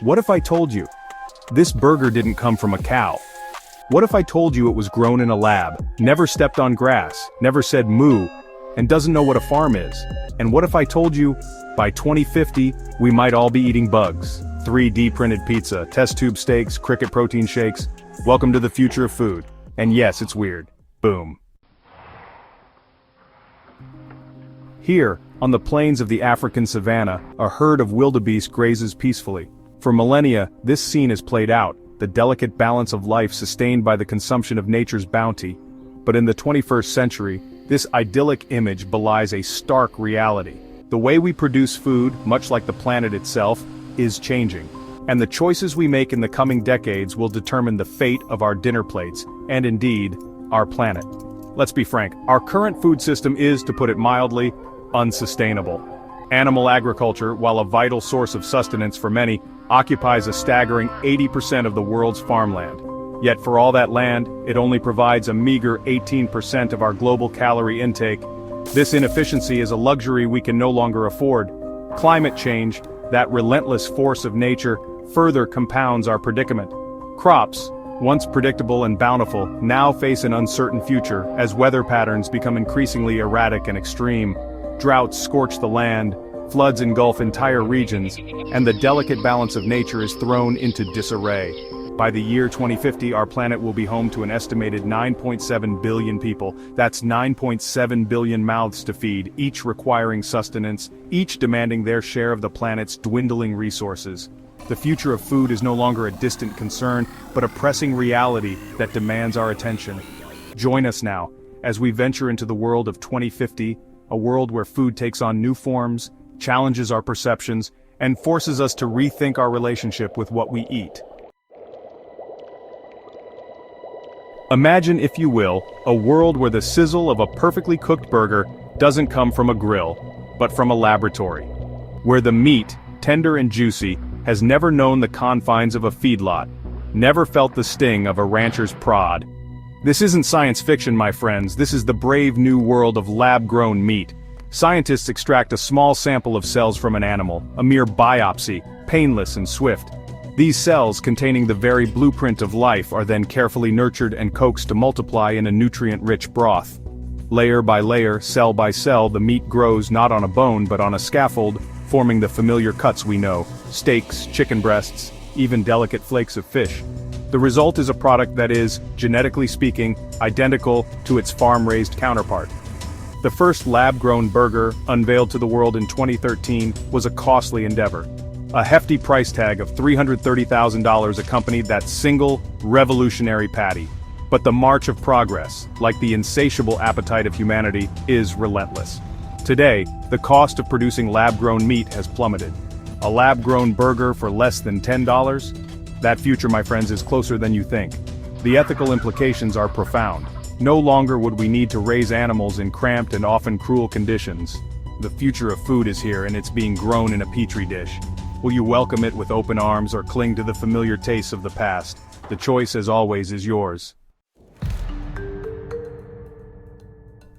What if I told you this burger didn't come from a cow? What if I told you it was grown in a lab, never stepped on grass, never said moo, and doesn't know what a farm is? And what if I told you, by 2050, we might all be eating bugs, 3D printed pizza, test tube steaks, cricket protein shakes? Welcome to the future of food. And yes, it's weird. Boom. Here, on the plains of the African savanna, a herd of wildebeest grazes peacefully. For millennia, this scene is played out, the delicate balance of life sustained by the consumption of nature's bounty. But in the 21st century, this idyllic image belies a stark reality. The way we produce food, much like the planet itself, is changing. And the choices we make in the coming decades will determine the fate of our dinner plates, and indeed, our planet. Let's be frank, our current food system is, to put it mildly, unsustainable. Animal agriculture, while a vital source of sustenance for many, occupies a staggering 80% of the world's farmland. Yet for all that land, it only provides a meager 18% of our global calorie intake. This inefficiency is a luxury we can no longer afford. Climate change, that relentless force of nature, further compounds our predicament. Crops, once predictable and bountiful, now face an uncertain future as weather patterns become increasingly erratic and extreme. Droughts scorch the land, floods engulf entire regions, and the delicate balance of nature is thrown into disarray. By the year 2050, our planet will be home to an estimated 9.7 billion people. That's 9.7 billion mouths to feed, each requiring sustenance, each demanding their share of the planet's dwindling resources. The future of food is no longer a distant concern, but a pressing reality that demands our attention. Join us now, as we venture into the world of 2050, a world where food takes on new forms, challenges our perceptions, and forces us to rethink our relationship with what we eat. Imagine, if you will, a world where the sizzle of a perfectly cooked burger doesn't come from a grill, but from a laboratory. Where the meat, tender and juicy, has never known the confines of a feedlot, never felt the sting of a rancher's prod. This isn't science fiction, my friends, this is the brave new world of lab-grown meat. Scientists extract a small sample of cells from an animal, a mere biopsy, painless and swift. These cells, containing the very blueprint of life, are then carefully nurtured and coaxed to multiply in a nutrient-rich broth. Layer by layer, cell by cell, the meat grows not on a bone but on a scaffold, forming the familiar cuts we know: steaks, chicken breasts, even delicate flakes of fish. The result is a product that is, genetically speaking, identical to its farm-raised counterpart. The first lab-grown burger, unveiled to the world in 2013, was a costly endeavor. A hefty price tag of $330,000 accompanied that single, revolutionary patty. But the march of progress, like the insatiable appetite of humanity, is relentless. Today, the cost of producing lab-grown meat has plummeted. A lab-grown burger for less than $10? That future, my friends, is closer than you think. The ethical implications are profound. No longer would we need to raise animals in cramped and often cruel conditions. The future of food is here, and it's being grown in a petri dish. Will you welcome it with open arms or cling to the familiar tastes of the past? The choice, as always, is yours.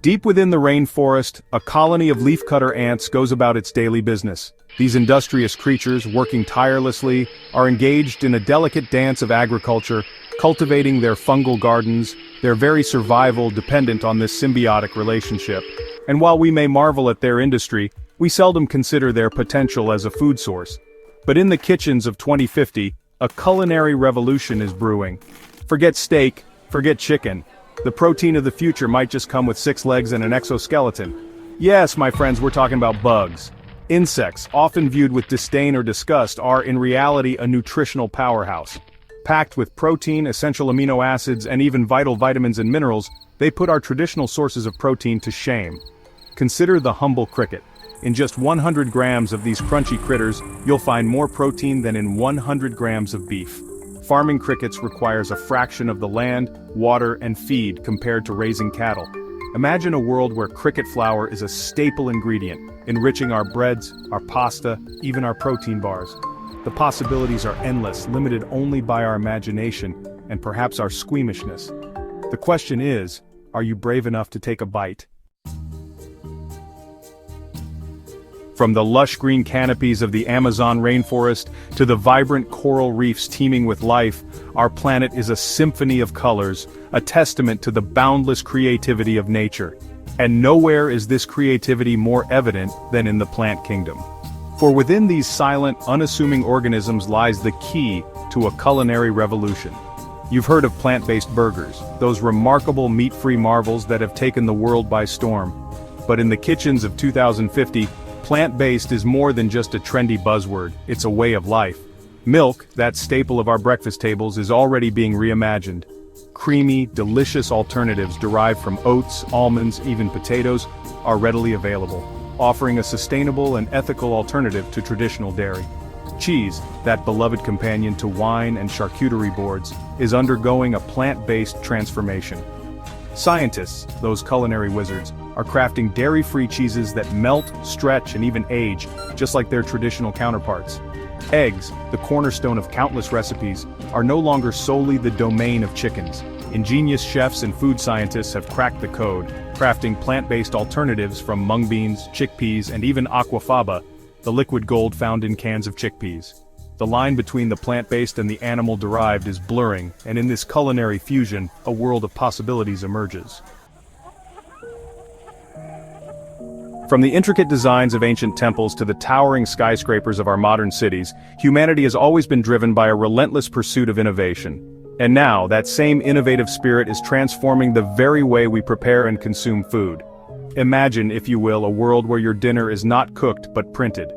Deep within the rainforest, a colony of leafcutter ants goes about its daily business. These industrious creatures, working tirelessly, are engaged in a delicate dance of agriculture, cultivating their fungal gardens, their very survival dependent on this symbiotic relationship. And while we may marvel at their industry, we seldom consider their potential as a food source. But in the kitchens of 2050, a culinary revolution is brewing. Forget steak, forget chicken. The protein of the future might just come with 6 legs and an exoskeleton. Yes, my friends, we're talking about bugs. Insects, often viewed with disdain or disgust, are in reality a nutritional powerhouse. Packed with protein, essential amino acids, and even vital vitamins and minerals, they put our traditional sources of protein to shame. Consider the humble cricket. In just 100 grams of these crunchy critters, you'll find more protein than in 100 grams of beef. Farming crickets requires a fraction of the land, water, and feed compared to raising cattle. Imagine a world where cricket flour is a staple ingredient, enriching our breads, our pasta, even our protein bars. The possibilities are endless, limited only by our imagination, and perhaps our squeamishness. The question is, are you brave enough to take a bite? From the lush green canopies of the Amazon rainforest to the vibrant coral reefs teeming with life, our planet is a symphony of colors, a testament to the boundless creativity of nature. And nowhere is this creativity more evident than in the plant kingdom. For within these silent, unassuming organisms lies the key to a culinary revolution. You've heard of plant-based burgers, those remarkable meat-free marvels that have taken the world by storm. But in the kitchens of 2050, plant-based is more than just a trendy buzzword, it's a way of life. Milk, that staple of our breakfast tables, is already being reimagined. Creamy, delicious alternatives derived from oats, almonds, even potatoes, are readily available, offering a sustainable and ethical alternative to traditional dairy. Cheese, that beloved companion to wine and charcuterie boards, is undergoing a plant-based transformation. Scientists, those culinary wizards, are crafting dairy-free cheeses that melt, stretch, and even age, just like their traditional counterparts. Eggs, the cornerstone of countless recipes, are no longer solely the domain of chickens. Ingenious chefs and food scientists have cracked the code, crafting plant-based alternatives from mung beans, chickpeas, and even aquafaba, the liquid gold found in cans of chickpeas. The line between the plant-based and the animal-derived is blurring, and in this culinary fusion, a world of possibilities emerges. From the intricate designs of ancient temples to the towering skyscrapers of our modern cities, humanity has always been driven by a relentless pursuit of innovation. And now, that same innovative spirit is transforming the very way we prepare and consume food. Imagine, if you will, a world where your dinner is not cooked but printed.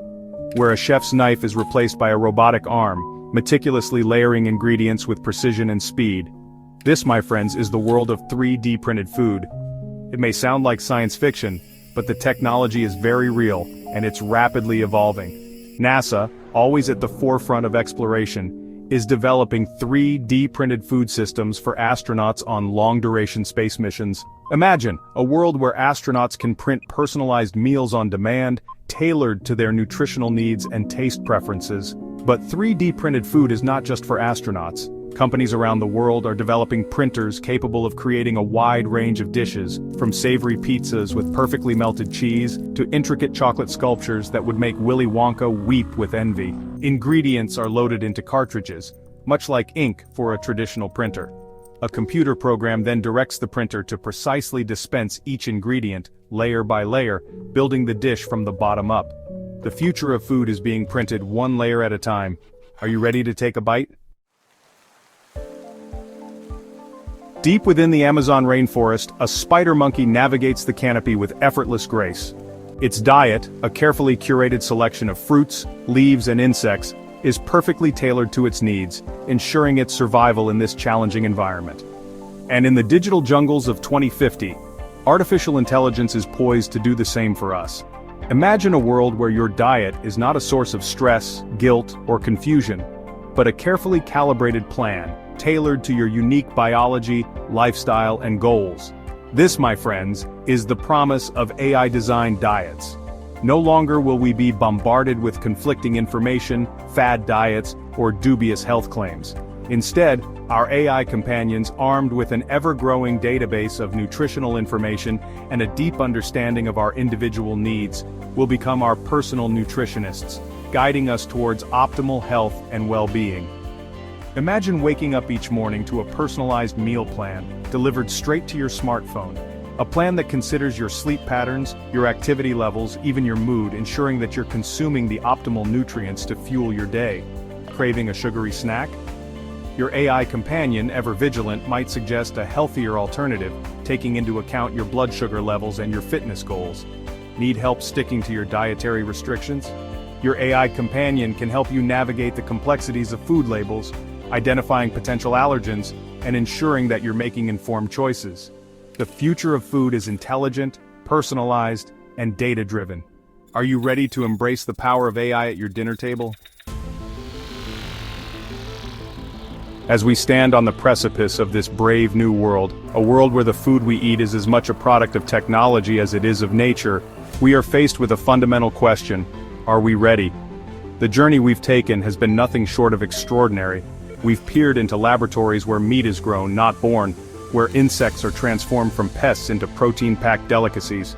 Where a chef's knife is replaced by a robotic arm, meticulously layering ingredients with precision and speed. This, my friends, is the world of 3D printed food. It may sound like science fiction, but the technology is very real, and it's rapidly evolving. NASA, always at the forefront of exploration, is developing 3D printed food systems for astronauts on long-duration space missions. Imagine a world where astronauts can print personalized meals on demand, tailored to their nutritional needs and taste preferences. But 3D printed food is not just for astronauts. Companies around the world are developing printers capable of creating a wide range of dishes, from savory pizzas with perfectly melted cheese to intricate chocolate sculptures that would make Willy Wonka weep with envy. Ingredients are loaded into cartridges, much like ink for a traditional printer. A computer program then directs the printer to precisely dispense each ingredient, layer by layer, building the dish from the bottom up. The future of food is being printed one layer at a time. Are you ready to take a bite? Deep within the Amazon rainforest, a spider monkey navigates the canopy with effortless grace. Its diet, a carefully curated selection of fruits, leaves, and insects, is perfectly tailored to its needs, ensuring its survival in this challenging environment. And in the digital jungles of 2050, artificial intelligence is poised to do the same for us. Imagine a world where your diet is not a source of stress, guilt, or confusion, but a carefully calibrated plan, tailored to your unique biology, lifestyle, and goals. This, my friends, is the promise of AI-designed diets. No longer will we be bombarded with conflicting information, fad diets, or dubious health claims. Instead, our AI companions, armed with an ever-growing database of nutritional information and a deep understanding of our individual needs, will become our personal nutritionists, guiding us towards optimal health and well-being. Imagine waking up each morning to a personalized meal plan, delivered straight to your smartphone. A plan that considers your sleep patterns, your activity levels, even your mood, ensuring that you're consuming the optimal nutrients to fuel your day. Craving a sugary snack? Your AI companion, ever vigilant, might suggest a healthier alternative, taking into account your blood sugar levels and your fitness goals. Need help sticking to your dietary restrictions? Your AI companion can help you navigate the complexities of food labels, identifying potential allergens, and ensuring that you're making informed choices. The future of food is intelligent, personalized, and data-driven. Are you ready to embrace the power of AI at your dinner table? As we stand on the precipice of this brave new world, a world where the food we eat is as much a product of technology as it is of nature, we are faced with a fundamental question: are we ready? The journey we've taken has been nothing short of extraordinary. We've peered into laboratories where meat is grown, not born, where insects are transformed from pests into protein-packed delicacies,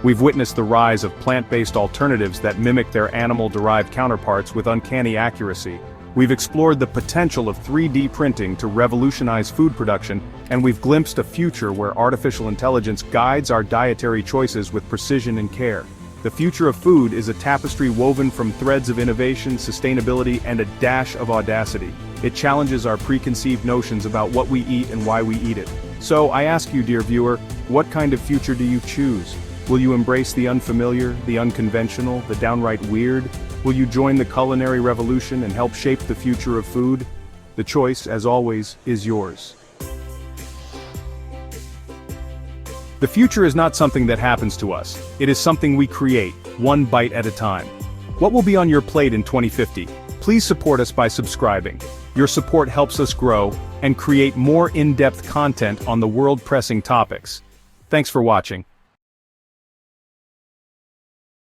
We've witnessed the rise of plant-based alternatives that mimic their animal-derived counterparts with uncanny accuracy. We've explored the potential of 3D printing to revolutionize food production, and we've glimpsed a future where artificial intelligence guides our dietary choices with precision and care. The future of food is a tapestry woven from threads of innovation, sustainability, and a dash of audacity. It challenges our preconceived notions about what we eat and why we eat it. So I ask you, dear viewer, what kind of future do you choose? Will you embrace the unfamiliar, the unconventional, the downright weird? Will you join the culinary revolution and help shape the future of food? The choice, as always, is yours. The future is not something that happens to us. It is something we create, one bite at a time. What will be on your plate in 2050? Please support us by subscribing. Your support helps us grow and create more in-depth content on the world-pressing topics. Thanks for watching.